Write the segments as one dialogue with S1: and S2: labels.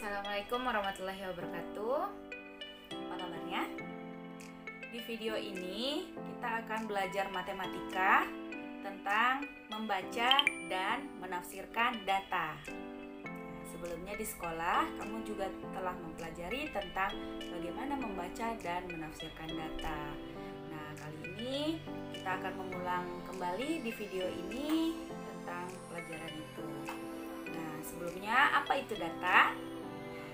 S1: Assalamualaikum warahmatullahi wabarakatuh. Apa kabarnya? Di video ini kita akan belajar matematika tentang membaca dan menafsirkan data. Sebelumnya di sekolah kamu juga telah mempelajari tentang bagaimana membaca dan menafsirkan data. Nah, kali ini kita akan mengulang kembali di video ini tentang pelajaran itu. Nah, sebelumnya apa itu data?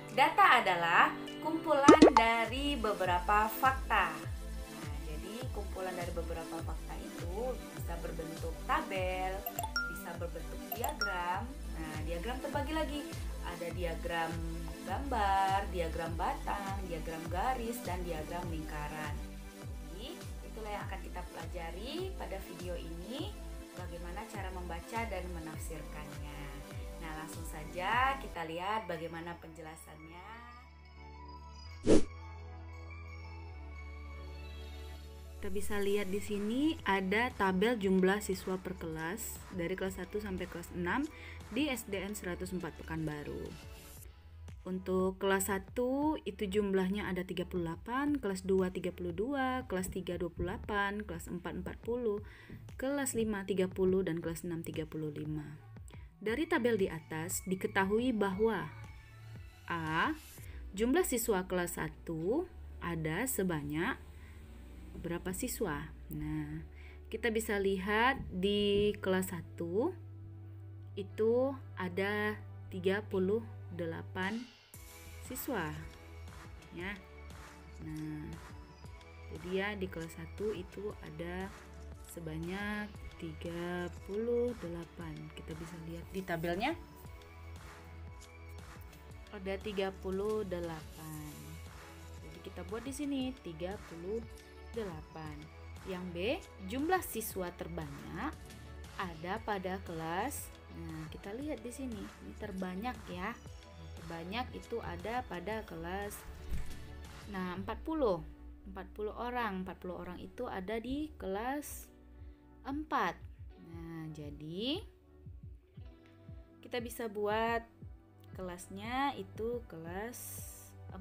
S1: Data adalah kumpulan dari beberapa fakta. Nah, jadi kumpulan dari beberapa fakta itu bisa berbentuk tabel, bisa berbentuk diagram. Nah, diagram terbagi lagi. Ada diagram gambar, diagram batang, diagram garis, dan diagram lingkaran. Jadi, itulah yang akan kita pelajari pada video ini, bagaimana cara membaca dan menafsirkannya. Nah, langsung saja kita lihat bagaimana penjelasannya. Kita bisa lihat di sini ada tabel jumlah siswa per kelas dari kelas 1 sampai kelas 6 di SDN 104 Pekanbaru. Untuk kelas 1 itu jumlahnya ada 38, kelas 2 32, kelas 3 28, kelas 4 40, kelas 5 30 dan kelas 6 35. Dari tabel di atas diketahui bahwa A. Jumlah siswa kelas 1 ada sebanyak berapa siswa? Nah, kita bisa lihat di kelas 1 itu ada 38 siswa ya. Nah, jadi ya di kelas 1 itu ada sebanyak 38. Kita bisa lihat di tabelnya ada 38. Jadi kita buat di sini 38. Yang B, jumlah siswa terbanyak ada pada kelas. Nah, kita lihat di sini, ini terbanyak ya. Terbanyak itu ada pada kelas. Nah, 40 orang. 40 orang itu ada di kelas 4. Nah, jadi kita bisa buat kelasnya itu kelas 4.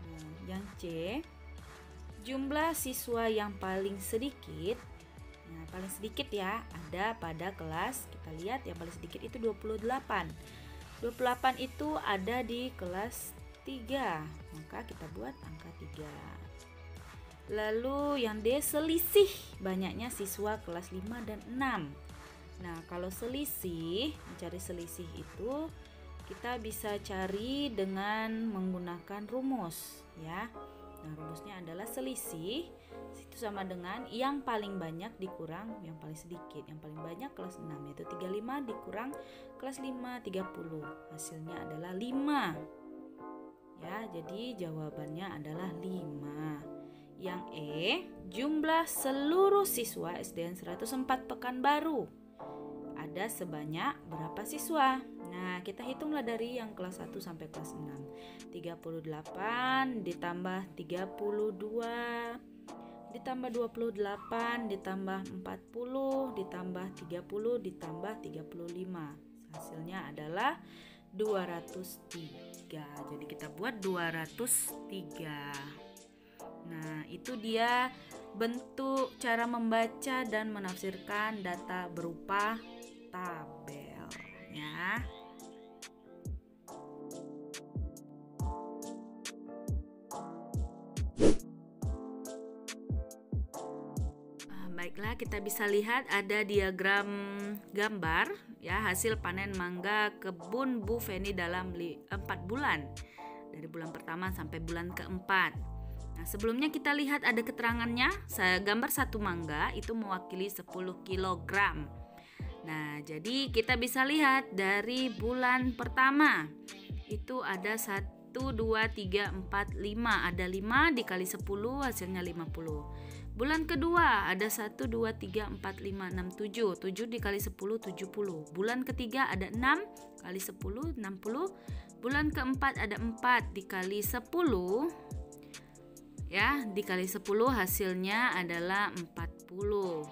S1: Nah, yang C, jumlah siswa yang paling sedikit. Nah, paling sedikit ya ada pada kelas. Kita lihat yang paling sedikit itu 28. 28 itu ada di kelas 3, maka kita buat angka 3. Lalu yang D, selisih banyaknya siswa kelas 5 dan 6. Nah, kalau selisih, mencari selisih itu kita bisa cari dengan menggunakan rumus ya. Nah, rumusnya adalah selisih itu sama dengan yang paling banyak dikurang yang paling sedikit. Yang paling banyak kelas 6 yaitu 35 dikurang kelas 5 30. Hasilnya adalah 5. Ya, jadi jawabannya adalah 5. Yang E, jumlah seluruh siswa SDN 104 Pekanbaru ada sebanyak berapa siswa? Nah, kita hitunglah dari yang kelas 1 sampai kelas 6. 38 ditambah 32 ditambah 28 ditambah 40 ditambah 30 ditambah 35. Hasilnya adalah 203. Jadi kita buat 203. Nah, itu dia bentuk cara membaca dan menafsirkan data berupa tabel ya. Baiklah, kita bisa lihat ada diagram gambar ya, hasil panen mangga kebun Bu Feni dalam 4 bulan. Dari bulan pertama sampai bulan keempat. Nah, sebelumnya kita lihat ada keterangannya. Gambar satu mangga itu mewakili 10 kg. Nah, jadi kita bisa lihat dari bulan pertama itu ada 1, 2, 3, 4, 5. Ada 5 dikali 10 hasilnya 50. Bulan kedua ada 1, 2, 3, 4, 5, 6, 7. 7 dikali 10 70. Bulan ketiga ada 6 kali 10 60. Bulan keempat ada 4 dikali 10 ya, dikali 10 hasilnya adalah 40.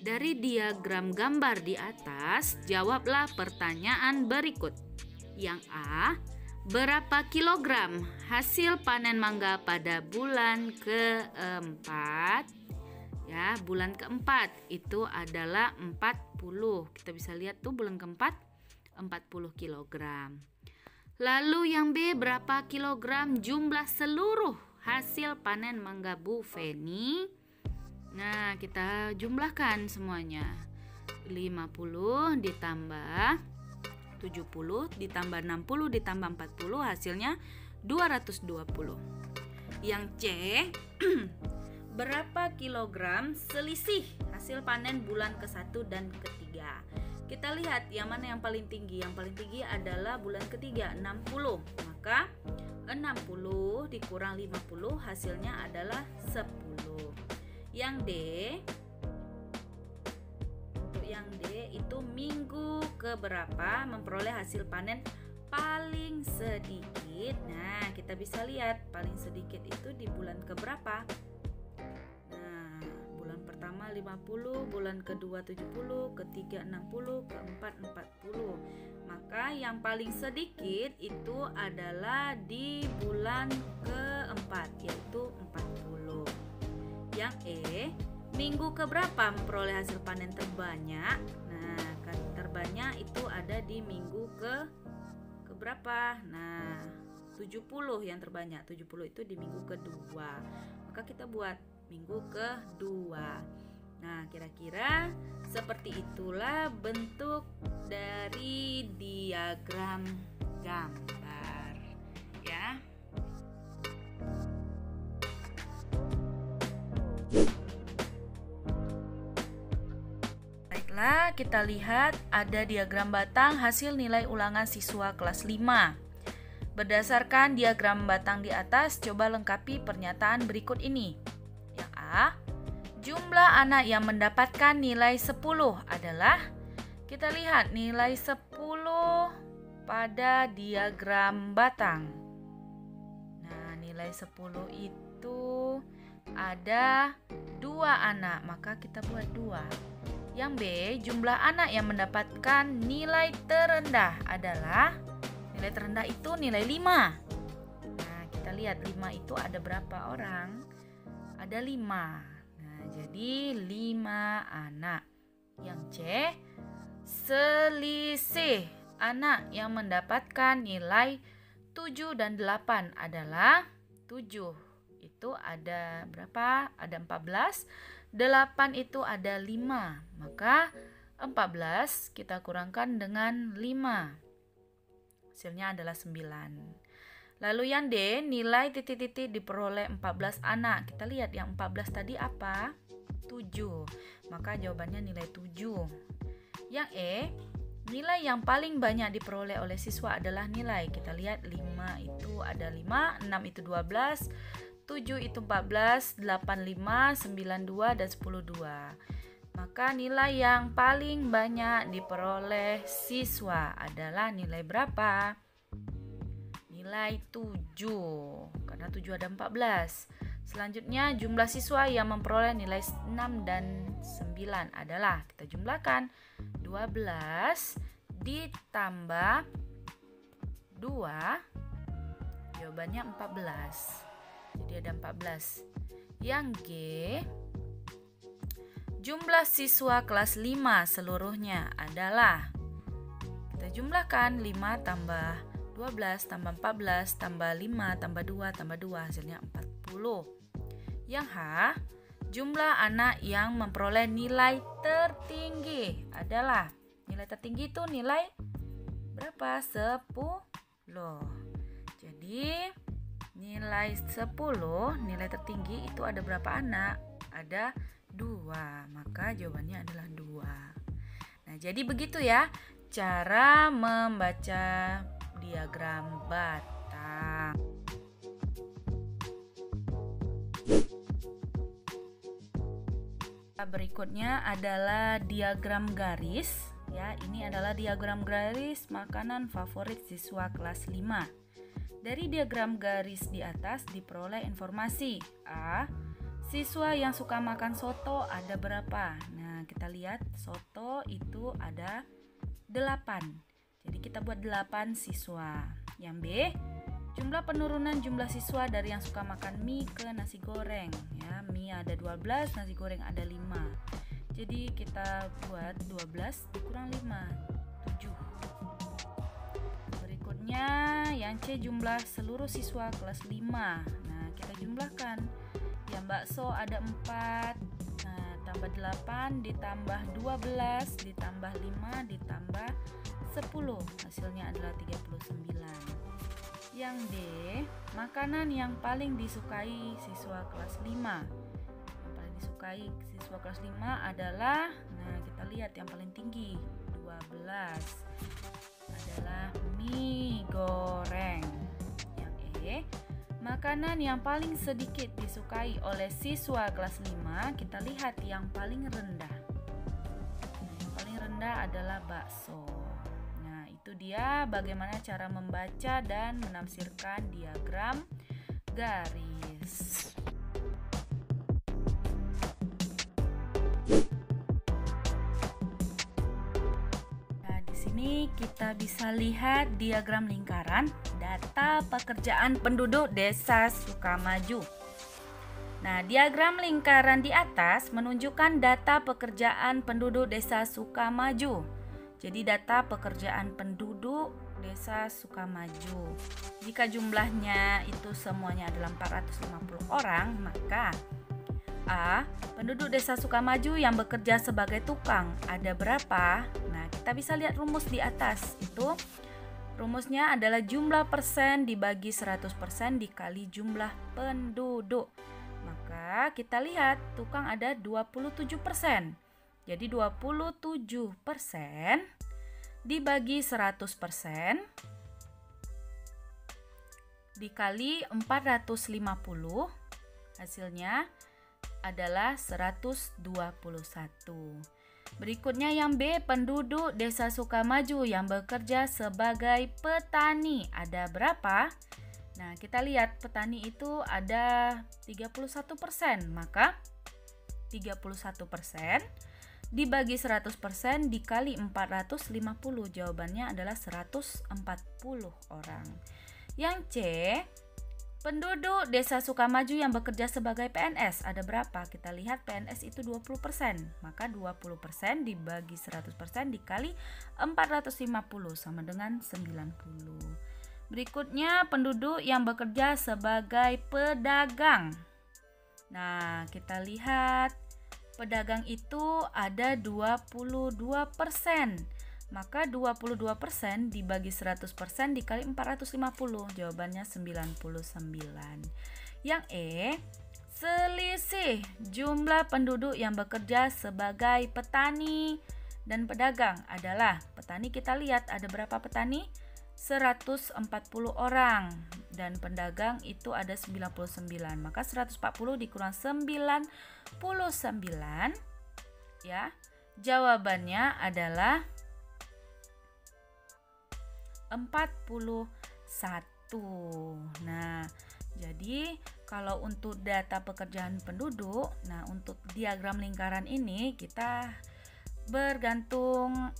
S1: Dari diagram gambar di atas, jawablah pertanyaan berikut. Yang A, berapa kilogram hasil panen mangga pada bulan keempat? Ya, bulan keempat itu adalah 40. Kita bisa lihat tuh bulan keempat 40 kilogram. Lalu yang B, berapa kilogram jumlah seluruh hasil panen mangga Bu Feni? Nah, kita jumlahkan semuanya. 50 ditambah 70 ditambah 60 ditambah 40 hasilnya 220. Yang C, berapa kilogram selisih hasil panen bulan ke-1 dan ketiga? Kita lihat yang mana yang paling tinggi. Yang paling tinggi adalah bulan ketiga, 60. Maka 60 dikurang 50 hasilnya adalah 10. Yang D, untuk yang D itu minggu keberapa memperoleh hasil panen paling sedikit. Nah, kita bisa lihat paling sedikit itu di bulan keberapa. Nah, bulan pertama 50, bulan kedua 70, ketiga 60, keempat 40. Maka yang paling sedikit itu adalah di bulan keempat, yaitu 40. Yang E, minggu keberapa memperoleh hasil panen terbanyak? Nah, kan terbanyak itu ada di minggu keberapa? Nah, 70 yang terbanyak. 70 itu di minggu kedua. Maka kita buat minggu kedua. Nah, kira-kira seperti itulah bentuk dari diagram gambar, ya. Baiklah, kita lihat ada diagram batang hasil nilai ulangan siswa kelas 5. Berdasarkan diagram batang di atas, coba lengkapi pernyataan berikut ini. Yang A, jumlah anak yang mendapatkan nilai 10 adalah, kita lihat nilai 10 pada diagram batang. Nah, nilai 10 itu ada 2 anak, maka kita buat 2. Yang B, jumlah anak yang mendapatkan nilai terendah adalah, nilai terendah itu nilai 5. Nah, kita lihat 5 itu ada berapa orang? Ada 5. Nah, jadi 5 anak. Yang C, selisih anak yang mendapatkan nilai 7 dan 8 adalah 7. Itu ada berapa? Ada 14. 8 itu ada 5. Maka 14 kita kurangkan dengan 5. Hasilnya adalah 9. Lalu yang D, nilai titik-titik diperoleh 14 anak. Kita lihat yang 14 tadi apa? 7. Maka jawabannya nilai 7. Yang E, nilai yang paling banyak diperoleh oleh siswa adalah nilai. Kita lihat 5 itu ada 5, 6 itu 12, 7 itu 14, 8 5, 9 2, dan 10 2. Maka nilai yang paling banyak diperoleh siswa adalah nilai berapa? Nilai 7. Karena 7 ada 14. Selanjutnya jumlah siswa yang memperoleh nilai 6 dan 9 adalah, kita jumlahkan, 12 ditambah 2, jawabannya 14. Jadi ada 14. Yang G, jumlah siswa kelas 5 seluruhnya adalah, kita jumlahkan 5 tambah 12 tambah 14 tambah 5 tambah 2 tambah 2 hasilnya 40. Yang H, jumlah anak yang memperoleh nilai tertinggi adalah, nilai tertinggi itu nilai berapa? 10. Jadi nilai 10, nilai tertinggi itu ada berapa anak? Ada 2. Maka jawabannya adalah 2. Nah, jadi begitu ya cara membaca diagram batang. Berikutnya adalah diagram garis. Ya, ini adalah diagram garis makanan favorit siswa kelas 5. Dari diagram garis di atas diperoleh informasi. A, siswa yang suka makan soto ada berapa? Nah, Nah, kita lihat soto itu ada 8. Jadi kita buat 8 siswa. Yang B, jumlah penurunan jumlah siswa dari yang suka makan mie ke nasi goreng. Ya, mie ada 12, nasi goreng ada 5. Jadi kita buat 12 dikurang 5, 7. Berikutnya yang C, jumlah seluruh siswa kelas 5. Nah, kita jumlahkan. Yang bakso ada 4. Nah, tambah 8 ditambah 12 ditambah 5 ditambah 10. Hasilnya adalah 39. Yang D, makanan yang paling disukai siswa kelas 5. Yang paling disukai siswa kelas 5 adalah, nah kita lihat yang paling tinggi 12 adalah mie goreng. Yang E, makanan yang paling sedikit disukai oleh siswa kelas 5, kita lihat yang paling rendah. Yang paling rendah adalah bakso. Nah, itu dia bagaimana cara membaca dan menafsirkan diagram garis. Ini kita bisa lihat diagram lingkaran data pekerjaan penduduk Desa Sukamaju. Nah, diagram lingkaran di atas menunjukkan data pekerjaan penduduk Desa Sukamaju. Jadi data pekerjaan penduduk Desa Sukamaju. Jika jumlahnya itu semuanya adalah 450 orang, maka A, penduduk Desa Sukamaju yang bekerja sebagai tukang ada berapa? Nah, kita bisa lihat rumus di atas. Itu rumusnya adalah jumlah persen dibagi 100% dikali jumlah penduduk. Maka kita lihat tukang ada 27%. Jadi 27% dibagi 100% dikali 450, hasilnya adalah 121. Berikutnya yang B, penduduk Desa Sukamaju yang bekerja sebagai petani ada berapa? Nah, kita lihat petani itu ada 31%, maka 31% dibagi 100% dikali 450, jawabannya adalah 140 orang. Yang C, penduduk Desa Sukamaju yang bekerja sebagai PNS ada berapa? Kita lihat PNS itu 20%, maka 20% dibagi 100% dikali 450 sama dengan 90. Berikutnya penduduk yang bekerja sebagai pedagang. Nah, kita lihat pedagang itu ada 22%. Maka 22% dibagi 100% dikali 450, jawabannya 99. Yang E, selisih jumlah penduduk yang bekerja sebagai petani dan pedagang adalah, petani kita lihat ada berapa petani? 140 orang dan pedagang itu ada 99. Maka 140 dikurang 99 ya. Jawabannya adalah 41. Nah, jadi kalau untuk data pekerjaan penduduk, nah untuk diagram lingkaran ini kita bergantung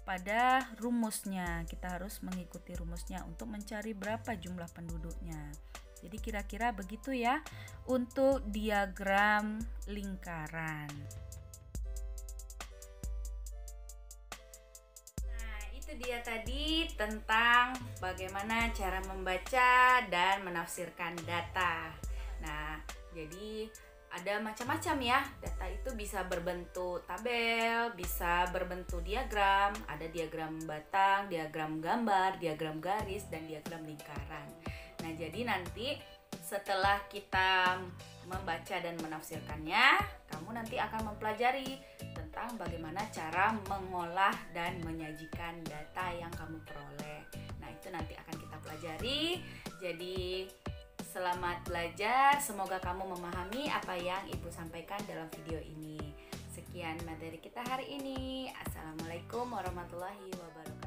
S1: pada rumusnya. Kita harus mengikuti rumusnya untuk mencari berapa jumlah penduduknya. Jadi kira-kira begitu ya untuk diagram lingkaran. Itu dia tadi tentang bagaimana cara membaca dan menafsirkan data. Nah, jadi ada macam-macam ya. Data itu bisa berbentuk tabel, bisa berbentuk diagram, ada diagram batang, diagram gambar, diagram garis, dan diagram lingkaran. Nah, jadi nanti setelah kita membaca dan menafsirkannya, kamu nanti akan mempelajari tentang bagaimana cara mengolah dan menyajikan data yang kamu peroleh. Nah, itu nanti akan kita pelajari. Jadi, selamat belajar. Semoga kamu memahami apa yang Ibu sampaikan dalam video ini. Sekian materi kita hari ini. Assalamualaikum warahmatullahi wabarakatuh.